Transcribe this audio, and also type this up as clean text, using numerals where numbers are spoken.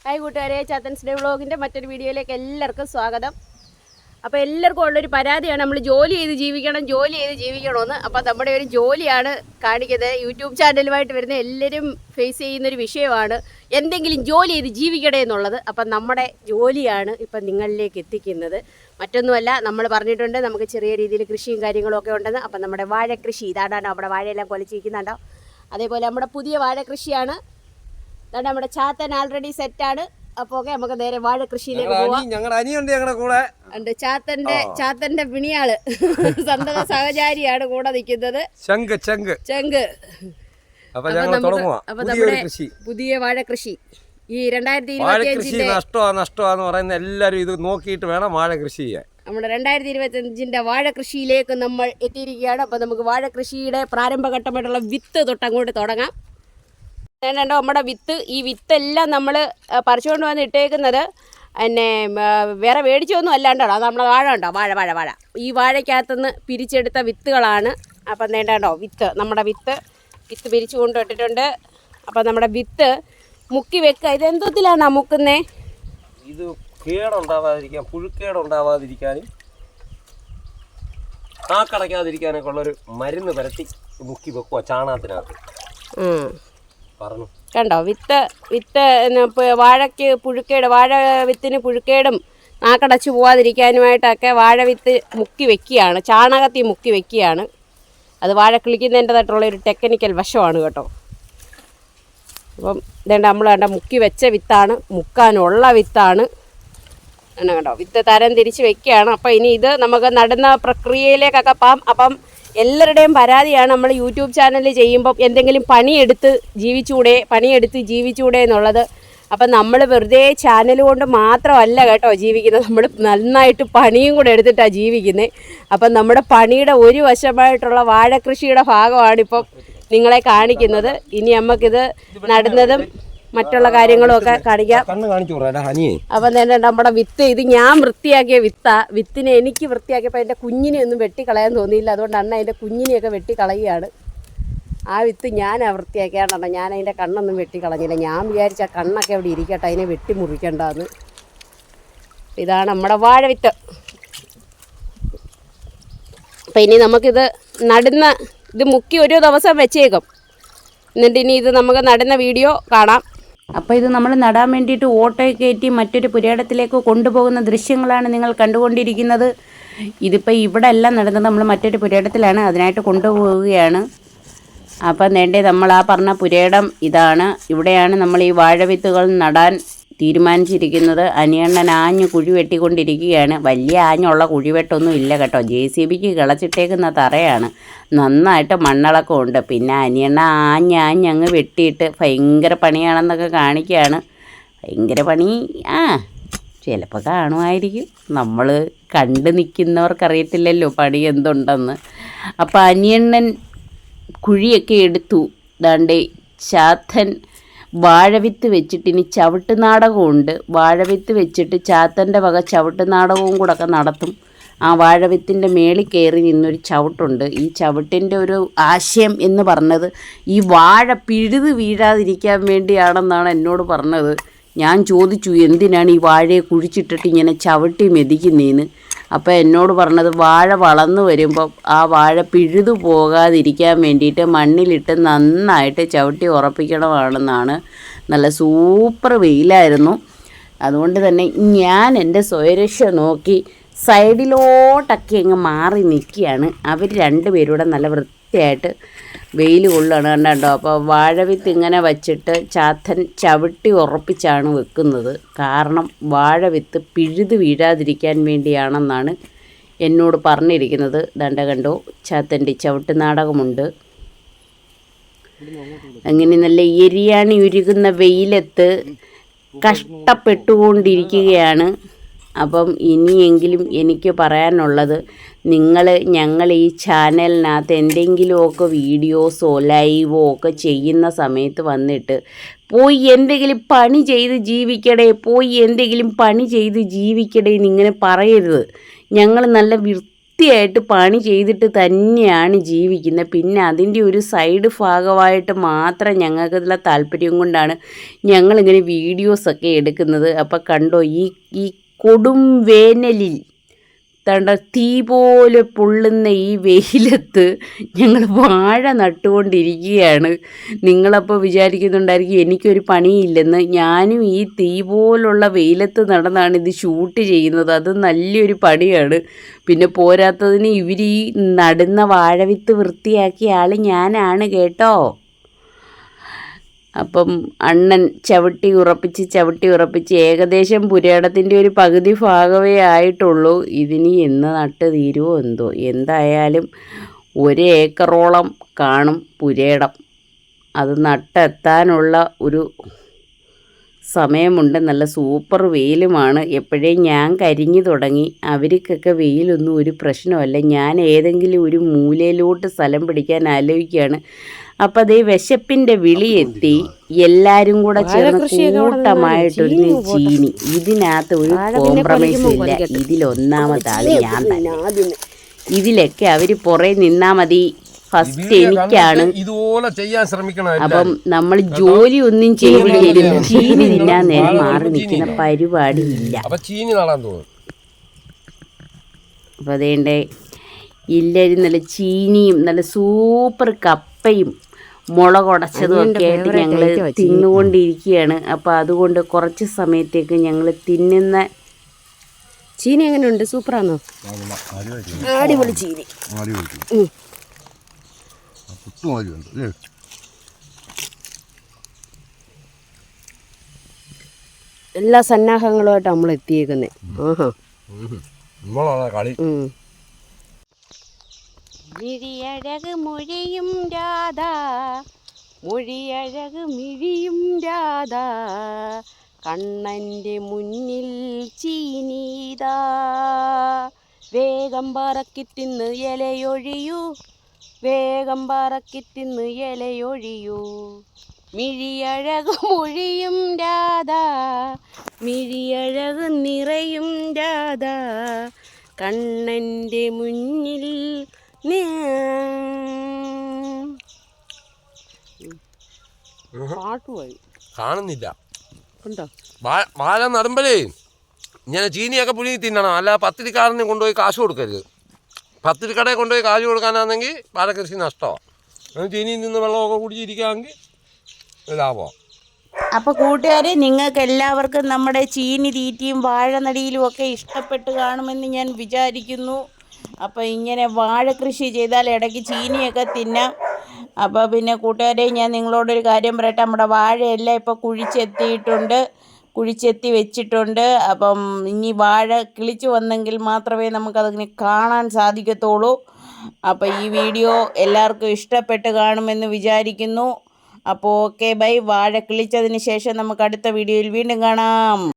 Hi കൂട്ടുകാരെ, ചാത്തൻസ് day വ്ളോഗിൻ്റെ മറ്റൊരു വീഡിയോയിലേക്ക് എല്ലാവർക്കും സ്വാഗതം. അപ്പോൾ എല്ലാവർക്കും ഉള്ളൊരു പരാതിയാണ്, നമ്മൾ ജോലി ചെയ്ത് ജീവിക്കണമെന്ന്. അപ്പോൾ നമ്മുടെ ഒരു ജോലിയാണ് കാണിക്കുന്നത്. യൂട്യൂബ് ചാനലുമായിട്ട് വരുന്ന എല്ലാവരും ഫേസ് ചെയ്യുന്നൊരു വിഷയമാണ് എന്തെങ്കിലും ജോലി ചെയ്ത് ജീവിക്കണേ എന്നുള്ളത്. അപ്പം നമ്മുടെ ജോലിയാണ് ഇപ്പം നിങ്ങളിലേക്ക് എത്തിക്കുന്നത്. മറ്റൊന്നുമല്ല, നമ്മൾ പറഞ്ഞിട്ടുണ്ട് നമുക്ക് ചെറിയ രീതിയിൽ കൃഷിയും കാര്യങ്ങളും ഒക്കെ ഉണ്ടെന്ന്. അപ്പം നമ്മുടെ വാഴക്കൃഷി ഇതാണോ, നമ്മുടെ വാഴയെല്ലാം കൊലച്ചിരിക്കുന്നുണ്ടോ. അതേപോലെ നമ്മുടെ പുതിയ വാഴക്കൃഷിയാണ്. അതാണ് നമ്മുടെ ചാത്തൻ ആൾറെഡി സെറ്റാണ്. അപ്പോൾ ഓക്കെ, നമുക്ക് നേരെ വാഴ കൃഷിയിലേക്ക് പോവാം. ഞങ്ങളുടെ അനിയുണ്ട് ഞങ്ങളുടെ കൂടെ. ചാത്തന്റെ പിണിയാള് സന്തത സഹചാരിയാണ് കൂടെ നിൽക്കുന്നത്. ചങ്ക്. അപ്പൊ നമ്മുടെ പുതിയ വാഴ കൃഷി ഈ 2025 നഷ്ടമാന്ന് പറയുന്ന എല്ലാരും ഇത് നോക്കിയിട്ട് വേണം വാഴ കൃഷി ചെയ്യാൻ. നമ്മുടെ 2025 വാഴ കൃഷിയിലേക്ക് നമ്മൾ എത്തിയിരിക്കുകയാണ്. അപ്പൊ നമുക്ക് വാഴ കൃഷിയുടെ പ്രാരംഭഘട്ടമായിട്ടുള്ള വിത്ത് തൊട്ടങ്ങോട്ട് തുടങ്ങാം. വേണ്ടോ നമ്മുടെ വിത്ത്, ഈ വിത്തെല്ലാം നമ്മൾ പറിച്ചുകൊണ്ട് വന്ന് ഇട്ടേക്കുന്നത് പിന്നെ വേറെ മേടിച്ചൊന്നും അല്ലാണ്ടാണോ. അത് നമ്മുടെ വാഴ ഉണ്ടോ, വാഴ ഈ വാഴയ്ക്കകത്തുനിന്ന് പിരിച്ചെടുത്ത വിത്തുകളാണ്. അപ്പം വേണ്ടോ നമ്മുടെ വിത്ത് പിരിച്ചു കൊണ്ടിട്ടിട്ടുണ്ട്. അപ്പം നമ്മുടെ വിത്ത് മുക്കി വെക്കുക. ഇതെന്തോത്തിലാണ് മുക്കുന്നേ? ഇത് കേടുണ്ടാവാതിരിക്കാൻ, പുഴുക്കേടുണ്ടാവാതിരിക്കാനും കാക്കടയ്ക്കാതിരിക്കാനൊക്കെ ഉള്ളൊരു മരുന്ന് പരത്തി മുക്കി വെക്കുക ചാണകത്തിനകത്ത്. കണ്ടോ, വിത്ത് വാഴയ്ക്ക് പുഴുക്കേട്, വാഴ വിത്തിന് പുഴുക്കേടും നാക്കടച്ചു പോവാതിരിക്കാനുമായിട്ടൊക്കെ വാഴ വിത്ത് മുക്കി വെക്കുകയാണ്, ചാണകത്തിൽ മുക്കി വെക്കുകയാണ്. അത് വാഴ കിളിക്കുന്നതിൻ്റെതായിട്ടുള്ളൊരു ടെക്നിക്കൽ വശമാണ് കേട്ടോ. അപ്പം ഇതേണ്ട നമ്മൾ മുക്കി വെച്ച വിത്താണ്, മുക്കാനുള്ള വിത്താണ്. കണ്ടോ, വിത്ത് തരം തിരിച്ച് വെക്കുകയാണ്. അപ്പം ഇനി ഇത് നമുക്ക് നടുന്ന പ്രക്രിയയിലേക്കൊക്കെ പോകാം. അപ്പം എല്ലാവരുടെയും പരാതിയാണ്, നമ്മൾ യൂട്യൂബ് ചാനൽ ചെയ്യുമ്പം എന്തെങ്കിലും പണിയെടുത്ത് ജീവിച്ചൂടെ എന്നുള്ളത്. അപ്പം നമ്മൾ വെറുതെ ചാനൽ കൊണ്ട് മാത്രമല്ല കേട്ടോ ജീവിക്കുന്നത്, നമ്മൾ നന്നായിട്ട് പണിയും കൂടെ എടുത്തിട്ടാണ് ജീവിക്കുന്നത്. അപ്പം നമ്മുടെ പണിയുടെ ഒരു വശമായിട്ടുള്ള വാഴക്കൃഷിയുടെ ഭാഗമാണിപ്പം നിങ്ങളെ കാണിക്കുന്നത്. ഇനി നമുക്കിത് നടുന്നതും മറ്റുള്ള കാര്യങ്ങളും ഒക്കെ കാണിക്കാം. അപ്പം തന്നെ നമ്മുടെ വിത്ത്, ഇത് ഞാൻ വൃത്തിയാക്കിയ വിത്തിനെ എനിക്ക് വൃത്തിയാക്കിയപ്പോൾ എൻ്റെ കുഞ്ഞിനെ ഒന്നും വെട്ടിക്കളയാൻ തോന്നിയില്ല. അതുകൊണ്ടാണ് അതിൻ്റെ കുഞ്ഞിനെയൊക്കെ വെട്ടിക്കളയുകയാണ്. ആ വിത്ത് ഞാനാണ് വൃത്തിയാക്കിയാണ്ടോ, ഞാൻ അതിൻ്റെ കണ്ണൊന്നും വെട്ടിക്കളഞ്ഞില്ല. ഞാൻ വിചാരിച്ച കണ്ണൊക്കെ അവിടെ ഇരിക്കട്ടെ, അതിനെ വെട്ടി മുറിക്കണ്ടെന്ന്. ഇതാണ് നമ്മുടെ വാഴ വിത്ത്. അപ്പം ഇനി നമുക്കിത് ഇത് മുക്കി ഒരു ദിവസം വെച്ചേക്കും. എന്നിട്ട് ഇനി ഇത് നമുക്ക് നടുന്ന വീഡിയോ കാണാം. അപ്പോൾ ഇത് നമ്മൾ നടാൻ വേണ്ടിയിട്ട് ഓട്ടോയിൽ കയറ്റി മറ്റൊരു പുരയിടത്തിലേക്ക് കൊണ്ടുപോകുന്ന ദൃശ്യങ്ങളാണ് നിങ്ങൾ കണ്ടുകൊണ്ടിരിക്കുന്നത്. ഇതിപ്പോൾ ഇവിടെ എല്ലാം നടന്നത് നമ്മൾ മറ്റൊരു പുരയിടത്തിലാണ്, അതിനായിട്ട് കൊണ്ടുപോവുകയാണ്. അപ്പം നമ്മൾ ആ പറഞ്ഞ പുരയിടം ഇതാണ്. ഇവിടെയാണ് നമ്മൾ ഈ വാഴവിത്തുകൾ നടാൻ തീരുമാനിച്ചിരിക്കുന്നത്. അനിയണ്ണൻ ആഞ്ഞ് കുഴി വെട്ടിക്കൊണ്ടിരിക്കുകയാണ്. വലിയ ആഞ്ഞുള്ള കുഴിവെട്ടൊന്നും ഇല്ല കേട്ടോ, JCBക്ക് കിളച്ചിട്ടേക്കുന്ന തറയാണ്. നന്നായിട്ട് മണ്ണിളക്കമുണ്ട്. പിന്നെ അനിയണ്ണ ആഞ്ഞങ്ങ് വെട്ടിയിട്ട് ഭയങ്കര പണിയാണെന്നൊക്കെ കാണിക്കുകയാണ്. ഭയങ്കര പണി ചിലപ്പോൾ കാണുമായിരിക്കും, നമ്മൾ കണ്ടു നിൽക്കുന്നവർക്കറിയത്തില്ലല്ലോ പണി എന്തുണ്ടെന്ന്. അപ്പോൾ അനിയണ്ണൻ കുഴിയൊക്കെ എടുത്തു. ദാണ്ടേ ചാത്തൻ വാഴവിത്ത് വെച്ചിട്ട് ഇനി ചവിട്ട് നാടകമുണ്ട്. വാഴവിത്ത് വെച്ചിട്ട് ചാത്തൻ്റെ വക ചവിട്ട് നാടകവും കൂടെ ഒക്കെ നടത്തും. ആ വാഴവിത്തിൻ്റെ മേളിൽ കയറി നിന്നൊരു ചവിട്ടുണ്ട്. ഈ ചവിട്ടിൻ്റെ ഒരു ആശയം എന്ന് പറഞ്ഞത് ഈ വാഴ പിഴുത് വീഴാതിരിക്കാൻ വേണ്ടിയാണെന്നാണ് എന്നോട് പറഞ്ഞത്. ഞാൻ ചോദിച്ചു, എന്തിനാണ് ഈ വാഴയെ കുഴിച്ചിട്ടിട്ട് ഇങ്ങനെ ചവിട്ടി മെതിക്കുന്നതെന്ന്. അപ്പോൾ എന്നോട് പറഞ്ഞത് വാഴ വളർന്നു വരുമ്പോൾ ആ വാഴ പിഴുതു പോകാതിരിക്കാൻ വേണ്ടിയിട്ട് മണ്ണിലിട്ട് നന്നായിട്ട് ചവിട്ടി ഉറപ്പിക്കണമാണെന്നാണ്. നല്ല സൂപ്പർ വെയിലായിരുന്നു. അതുകൊണ്ട് തന്നെ ഞാൻ എൻ്റെ സ്വയരക്ഷ നോക്കി സൈഡിലോട്ടൊക്കെ അങ്ങ് മാറി നിൽക്കുകയാണ്. അവർ രണ്ടുപേരൂടെ നല്ല വൃത്തിയായിട്ട് വെയിൽ കൊള്ളുകയാണ് കണ്ടോ. അപ്പോൾ വാഴവിത്ത് ഇങ്ങനെ വച്ചിട്ട് ചാത്തൻ ചവിട്ടി ഉറപ്പിച്ചാണ് വെക്കുന്നത്. കാരണം വാഴവിത്ത് പിഴുത് വീഴാതിരിക്കാൻ വേണ്ടിയാണെന്നാണ് എന്നോട് പറഞ്ഞിരിക്കുന്നത്. കണ്ടോ, ചാത്തൻ്റെ ചവിട്ട് നാടകമുണ്ട്. അങ്ങനെ നല്ല എരിയാണി ഉരുകുന്ന വെയിലത്ത് കഷ്ടപ്പെട്ടുകൊണ്ടിരിക്കുകയാണ്. അപ്പം ഇനിയെങ്കിലും എനിക്ക് പറയാനുള്ളത്, ഞങ്ങൾ ഈ ചാനലിനകത്ത് എന്തെങ്കിലുമൊക്കെ വീഡിയോസോ ലൈവോ ഒക്കെ ചെയ്യുന്ന സമയത്ത് വന്നിട്ട് പോയി എന്തെങ്കിലും പണി ചെയ്ത് ജീവിക്കടേ എന്നിങ്ങനെ പറയരുത്. ഞങ്ങൾ നല്ല വൃത്തിയായിട്ട് പണി ചെയ്തിട്ട് തന്നെയാണ് ജീവിക്കുന്നത്. പിന്നെ അതിൻ്റെ ഒരു സൈഡ് ഭാഗമായിട്ട് മാത്രം ഞങ്ങൾക്കുള്ള താല്പര്യം കൊണ്ടാണ് ഞങ്ങളിങ്ങനെ വീഡിയോസൊക്കെ എടുക്കുന്നത്. അപ്പോൾ കണ്ടോ, ഈ കൊടും വേനലിൽ തണ്ട തീ പോലെ പൊള്ളുന്ന ഈ വെയിലത്ത് ഞങ്ങൾ വാഴ നട്ടുകൊണ്ടിരിക്കുകയാണ്. നിങ്ങളപ്പോൾ വിചാരിക്കുന്നുണ്ടായിരിക്കും എനിക്കൊരു പണിയില്ലെന്ന്. ഞാനും ഈ തീ പോലുള്ള വെയിലത്ത് നടന്നാണ് ഇത് ഷൂട്ട് ചെയ്യുന്നത്. അത് നല്ലൊരു പണിയാണ്. പിന്നെ പോരാത്തതിന് ഇവർ ഈ നടുന്ന വാഴവിത്ത് വൃത്തിയാക്കിയ ആൾ ഞാനാണ് കേട്ടോ. അപ്പം അണ്ണൻ ചവിട്ടി ഉറപ്പിച്ച് ഏകദേശം പുരയിടത്തിൻ്റെ ഒരു പകുതി ഭാഗമേ ആയിട്ടുള്ളൂ. ഇതിനി എന്ന് നട്ട് തീരുമോ എന്തോ. എന്തായാലും 1 ഏക്കറോളം കാണും പുരയിടം. അത് നട്ടെത്താനുള്ള ഒരു സമയമുണ്ട്. നല്ല സൂപ്പർ വെയിലുമാണ്. എപ്പോഴേ ഞാൻ കരിഞ്ഞു തുടങ്ങി. അവർക്കൊക്കെ വെയിലൊന്നും ഒരു പ്രശ്നമല്ല. ഞാൻ ഏതെങ്കിലും ഒരു മൂലയിലോട്ട് സ്ഥലം പിടിക്കാൻ ആലോചിക്കുകയാണ്. അപ്പം അതേ വിശപ്പിൻ്റെ വിളിയെത്തി. എല്ലാവരും കൂടെ ചേർന്ന് കൂട്ടമായിട്ടൊരു ചീനി. ഇതിനകത്ത് ഒരു കോംപ്രമൈസും ഇല്ല. ഇതിലൊന്നാമതാണ് ഞാൻ തന്നെ. ഇതിലൊക്കെ അവർ പുറകെ നിന്നാൽ മതി. ഫസ്റ്റ് എനിക്കാണ്. ഇതുപോലെ ചെയ്യാൻ ശ്രമിക്കണം. അപ്പം നമ്മൾ ജോലി ഒന്നും ചെയ്തില്ല, ചീനി തിന്നാൻ നേരം മാറി നിൽക്കുന്ന പരിപാടി ഇല്ല. ചീനി നടാൻ തോന്നും. അപ്പം അതേണ്ടേ എല്ലാവരും നല്ല ചീനിയും നല്ല സൂപ്പർ കപ്പയും മുളകുടച്ചതും ഒക്കെ ആയിട്ട് ഞങ്ങൾ തിന്നുകൊണ്ടിരിക്കുകയാണ്. അപ്പോൾ അതുകൊണ്ട് കുറച്ച് സമയത്തേക്ക് ഞങ്ങൾ തിന്നുന്ന ചീനി എങ്ങനെയുണ്ട്? സൂപ്പറാണോ? അടിപൊളി ചീനി. എല്ലാ സന്നാഹങ്ങളുമായിട്ട് നമ്മൾ എത്തിയേക്കുന്നത്. മിഴിയഴക് മൊഴിയും രാധ, മൊഴിയഴക് മിഴിയും രാധ, കണ്ണൻ്റെ മുന്നിൽ ചീനീതാ, വേഗം പറക്കിത്തിന്ന് ഇലയൊഴിയൂ, വേഗം പറക്കിത്തിന്ന് ഇലയൊഴിയൂ. മിഴിയഴക് മൊഴിയും രാധ, മിഴിയഴക് നിറയും രാധ, കണ്ണൻ്റെ മുന്നിൽ പാട്ടുപോയി കാണുന്നില്ല. ഉണ്ടോ? വാഴ നടുമ്പലേ ഇങ്ങനെ ചീനിയൊക്കെ പുഴുങ്ങി തിന്നണം. അല്ല പത്തിരിക്കാരനെ കൊണ്ടുപോയി കാശ് കൊടുക്കരുത്. പത്തിരിക്കടയിൽ കൊണ്ടുപോയി കാശ് കൊടുക്കാനാണെങ്കിൽ വാഴക്കൃഷി നഷ്ടമാണ്. ചീനിയിൽ നിന്ന് വെള്ളമൊക്കെ കുടിച്ചിരിക്കുകയാണെങ്കിൽ ലാഭമാണ്. അപ്പോൾ കൂട്ടുകാരെ, നിങ്ങൾക്ക് എല്ലാവർക്കും നമ്മുടെ ചീനി തീറ്റിയും വാഴനടിയിലും ഒക്കെ ഇഷ്ടപ്പെട്ട് കാണുമെന്ന് ഞാൻ വിചാരിക്കുന്നു. അപ്പോൾ ഇങ്ങനെ വാഴ കൃഷി ചെയ്താൽ ഇടയ്ക്ക് ചീനിയൊക്കെ തിന്നാം. അപ്പോൾ പിന്നെ കൂട്ടുകാരെ, ഞാൻ നിങ്ങളോടൊരു കാര്യം പറയട്ടെ. നമ്മുടെ വാഴയെല്ലാം ഇപ്പോൾ കുഴിച്ചെത്തി വെച്ചിട്ടുണ്ട്. അപ്പം ഇനി വാഴ കിളിച്ച് വന്നെങ്കിൽ മാത്രമേ നമുക്കതിനെ കാണാൻ സാധിക്കത്തുള്ളൂ. അപ്പോൾ ഈ വീഡിയോ എല്ലാവർക്കും ഇഷ്ടപ്പെട്ട് കാണുമെന്ന് വിചാരിക്കുന്നു. അപ്പോൾ ഓക്കെ ബൈ. വാഴ കിളിച്ചതിന് ശേഷം നമുക്ക് അടുത്ത വീഡിയോയിൽ വീണ്ടും കാണാം.